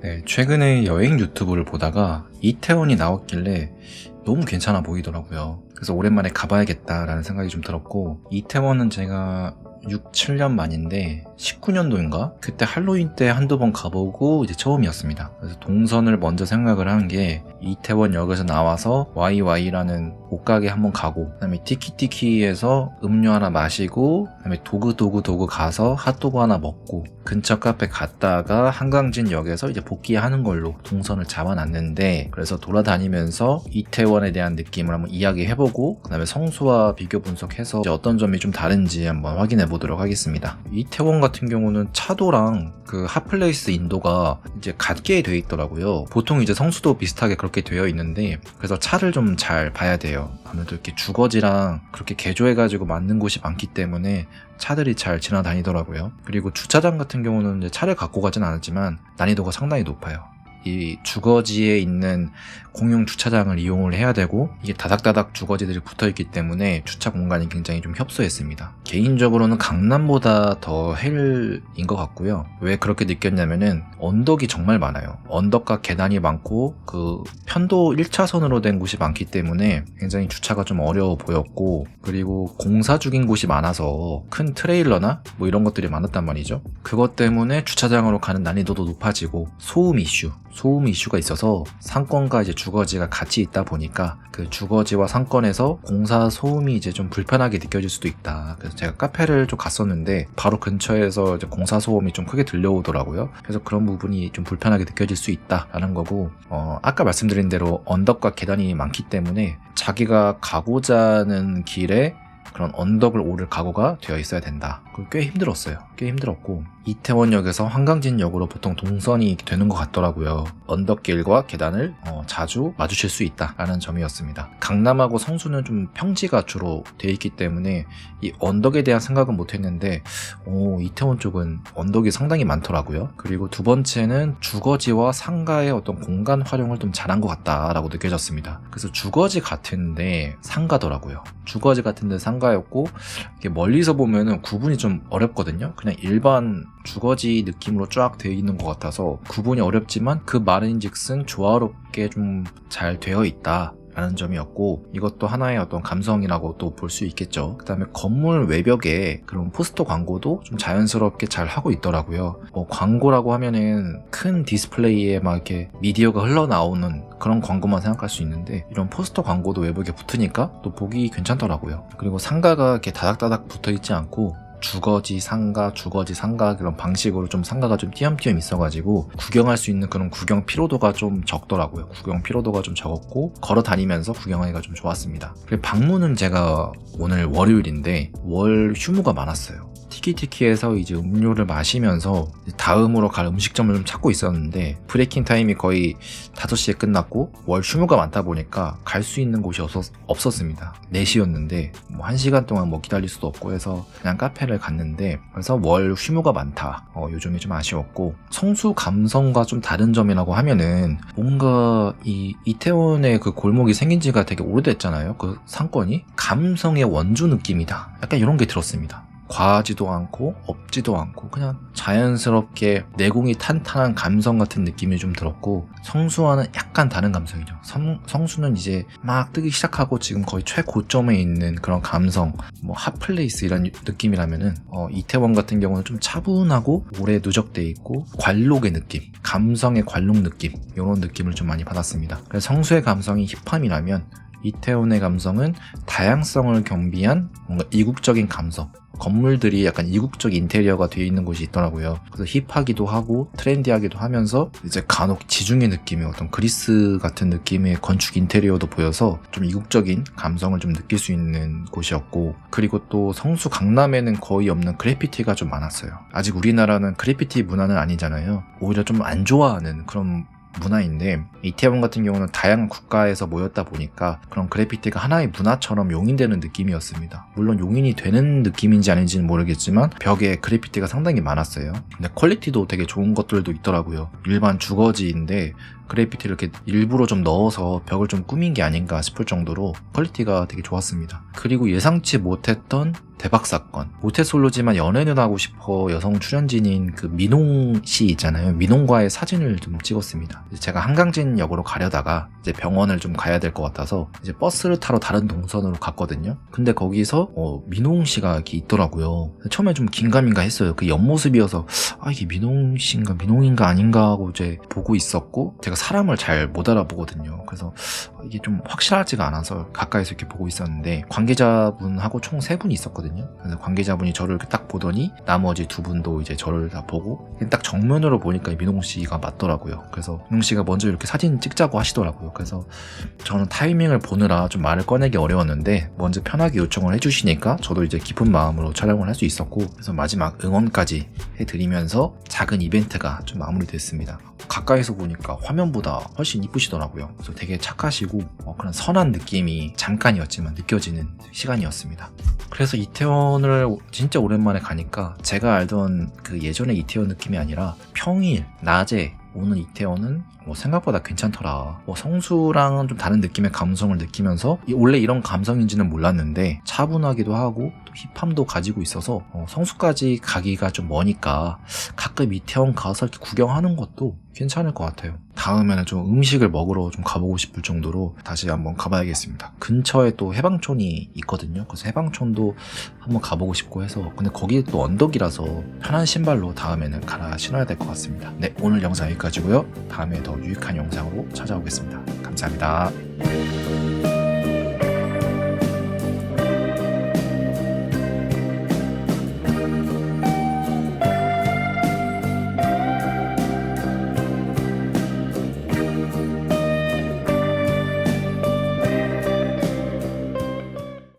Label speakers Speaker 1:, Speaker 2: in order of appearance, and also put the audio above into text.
Speaker 1: 네, 최근에 여행 유튜브를 보다가 이태원이 나왔길래 너무 괜찮아 보이더라고요. 그래서 오랜만에 가봐야겠다라는 생각이 좀 들었고, 이태원은 제가 6, 7년 만인데 19년도인가? 그때 할로윈 때 한두 번 가보고 이제 처음이었습니다. 그래서 동선을 먼저 생각을 한 게 이태원역에서 나와서 YY라는 옷가게 한번 가고, 그 다음에 티키티키에서 음료 하나 마시고, 그 다음에 도구 가서 핫도그 하나 먹고, 근처 카페 갔다가 한강진역에서 이제 복귀하는 걸로 동선을 잡아놨는데, 그래서 돌아다니면서 이태원에 대한 느낌을 한번 이야기해보고, 그 다음에 성수와 비교 분석해서 이제 어떤 점이 좀 다른지 한번 확인해 보도록 하겠습니다. 이태원 같은 경우는 차도랑 그 핫플레이스 인도가 이제 같게 되어 있더라고요. 보통 이제 성수도 비슷하게 그렇게 되어 있는데, 그래서 차를 좀 잘 봐야 돼요. 아무래도 이렇게 주거지랑 그렇게 개조해가지고 만든 곳이 많기 때문에 차들이 잘 지나다니더라고요. 그리고 주차장 같은 경우는 이제 차를 갖고 가진 않았지만 난이도가 상당히 높아요. 이 주거지에 있는 공용 주차장을 이용을 해야 되고, 이게 다닥다닥 주거지들이 붙어있기 때문에 주차 공간이 굉장히 좀 협소했습니다. 개인적으로는 강남보다 더 헬인 것 같고요. 왜 그렇게 느꼈냐면은 언덕이 정말 많아요. 언덕과 계단이 많고 그 편도 1차선으로 된 곳이 많기 때문에 굉장히 주차가 좀 어려워 보였고, 그리고 공사 중인 곳이 많아서 큰 트레일러나 뭐 이런 것들이 많았단 말이죠. 그것 때문에 주차장으로 가는 난이도도 높아지고, 소음 이슈가 있어서 상권과 이제 주거지가 같이 있다 보니까 그 주거지와 상권에서 공사 소음이 이제 좀 불편하게 느껴질 수도 있다. 그래서 제가 카페를 좀 갔었는데 바로 근처에서 이제 공사 소음이 좀 크게 들려오더라고요. 그래서 그런 부분이 좀 불편하게 느껴질 수 있다라는 거고, 아까 말씀드린 대로 언덕과 계단이 많기 때문에 자기가 가고자 하는 길에 그런 언덕을 오를 각오가 되어 있어야 된다. 꽤 힘들었어요. 꽤 힘들었고, 이태원역에서 한강진역으로 보통 동선이 되는 것 같더라고요. 언덕길과 계단을 자주 마주칠 수 있다라는 점이었습니다. 강남하고 성수는 좀 평지가 주로 되어 있기 때문에 이 언덕에 대한 생각은 못했는데, 이태원 쪽은 언덕이 상당히 많더라고요. 그리고 두 번째는 주거지와 상가의 어떤 공간 활용을 좀 잘한 것 같다라고 느껴졌습니다. 그래서 주거지 같은데 상가더라고요. 주거지 같은데 상가였고, 이게 멀리서 보면은 구분이 좀 어렵거든요. 그냥 일반 주거지 느낌으로 쫙 되어 있는 것 같아서 구분이 어렵지만 그 말인즉슨 조화롭게 좀 잘 되어 있다 라는 점이었고, 이것도 하나의 어떤 감성이라고 또 볼 수 있겠죠. 그 다음에 건물 외벽에 그런 포스터 광고도 좀 자연스럽게 잘 하고 있더라고요. 광고라고 하면은 큰 디스플레이에 막 이렇게 미디어가 흘러나오는 그런 광고만 생각할 수 있는데, 이런 포스터 광고도 외벽에 붙으니까 또 보기 괜찮더라고요. 그리고 상가가 이렇게 다닥다닥 붙어 있지 않고 주거지 상가 그런 방식으로 좀 상가가 좀 띄엄띄엄 있어가지고 구경할 수 있는 그런 구경 피로도가 좀 적더라고요. 구경 피로도가 좀 적었고 걸어 다니면서 구경하기가 좀 좋았습니다. 그리고 방문은 제가 오늘 월요일인데 월 휴무가 많았어요. 티키티키에서 이제 음료를 마시면서 다음으로 갈 음식점을 좀 찾고 있었는데, 브레이킹 타임이 거의 5시에 끝났고 월 휴무가 많다 보니까 갈 수 있는 곳이 없었습니다. 4시였는데 뭐 1시간 동안 뭐 기다릴 수도 없고 해서 그냥 카페를 갔는데, 그래서 월 휴무가 많다. 요즘이 좀 아쉬웠고, 성수 감성과 좀 다른 점이라고 하면은 뭔가 이 이태원의 그 골목이 생긴 지가 되게 오래됐잖아요. 그 상권이 감성의 원조 느낌이다. 약간 이런 게 들었습니다. 과하지도 않고 없지도 않고 그냥 자연스럽게 내공이 탄탄한 감성 같은 느낌이 좀 들었고, 성수와는 약간 다른 감성이죠. 성수는 이제 막 뜨기 시작하고 지금 거의 최고점에 있는 그런 감성, 뭐 핫플레이스 이런 느낌이라면은 이태원 같은 경우는 좀 차분하고 오래 누적돼 있고 관록의 느낌, 감성의 관록 느낌, 이런 느낌을 좀 많이 받았습니다. 그래서 성수의 감성이 힙함이라면 이태원의 감성은 다양성을 겸비한 뭔가 이국적인 감성, 건물들이 약간 이국적 인테리어가 되어 있는 곳이 있더라고요. 그래서 힙하기도 하고 트렌디하기도 하면서 이제 간혹 지중해 느낌의 어떤 그리스 같은 느낌의 건축 인테리어도 보여서 좀 이국적인 감성을 좀 느낄 수 있는 곳이었고, 그리고 또 성수 강남에는 거의 없는 그래피티가 좀 많았어요. 아직 우리나라는 그래피티 문화는 아니잖아요. 오히려 좀 안 좋아하는 그런 문화인데, 이태원 같은 경우는 다양한 국가에서 모였다 보니까 그런 그래피티가 하나의 문화처럼 용인되는 느낌이었습니다. 물론 용인이 되는 느낌인지 아닌지는 모르겠지만 벽에 그래피티가 상당히 많았어요. 근데 퀄리티도 되게 좋은 것들도 있더라고요. 일반 주거지인데 그래피티를 이렇게 일부러 좀 넣어서 벽을 좀 꾸민 게 아닌가 싶을 정도로 퀄리티가 되게 좋았습니다. 그리고 예상치 못했던 대박 사건. 모태솔로지만 연애는 하고 싶어 여성 출연진인 그 민홍 씨 있잖아요. 민홍과의 사진을 좀 찍었습니다. 제가 한강진 역으로 가려다가 이제 병원을 좀 가야 될 것 같아서 이제 버스를 타러 다른 동선으로 갔거든요. 근데 거기서 민홍 씨가 이렇게 있더라고요. 처음에 좀 긴가민가 했어요. 그 옆모습이어서 이게 민홍 씨인가 민홍인가 아닌가 하고 이제 보고 있었고, 제가 사람을 잘 못 알아보거든요. 그래서 이게 좀 확실하지가 않아서 가까이서 이렇게 보고 있었는데, 관계자분하고 총 3분이 있었거든요. 그래서 관계자분이 저를 이렇게 딱 보더니 나머지 2분도 이제 저를 다 보고, 딱 정면으로 보니까 민홍 씨가 맞더라고요. 그래서 민홍 씨가 먼저 이렇게 사진 찍자고 하시더라고요. 그래서 저는 타이밍을 보느라 좀 말을 꺼내기 어려웠는데 먼저 편하게 요청을 해주시니까 저도 이제 기쁜 마음으로 촬영을 할 수 있었고, 그래서 마지막 응원까지 해드리면서 작은 이벤트가 좀 마무리됐습니다. 가까이서 보니까 화면보다 훨씬 이쁘시더라고요. 그래서 되게 착하시고 그런 선한 느낌이 잠깐이었지만 느껴지는 시간이었습니다. 그래서 이태원을 진짜 오랜만에 가니까 제가 알던 그 예전의 이태원 느낌이 아니라 평일 낮에 오는 이태원은 생각보다 괜찮더라. 성수랑은 좀 다른 느낌의 감성을 느끼면서 원래 이런 감성인지는 몰랐는데 차분하기도 하고 또 힙함도 가지고 있어서 성수까지 가기가 좀 머니까 가끔 이태원 가서 이렇게 구경하는 것도 괜찮을 것 같아요. 다음에는 좀 음식을 먹으러 좀 가보고 싶을 정도로 다시 한번 가봐야겠습니다. 근처에 또 해방촌이 있거든요. 그래서 해방촌도 한번 가보고 싶고 해서, 근데 거기 또 언덕이라서 편한 신발로 다음에는 갈아 신어야 될 것 같습니다. 네, 오늘 영상 여기까지고요. 다음에 더 유익한 영상으로 찾아오겠습니다. 감사합니다.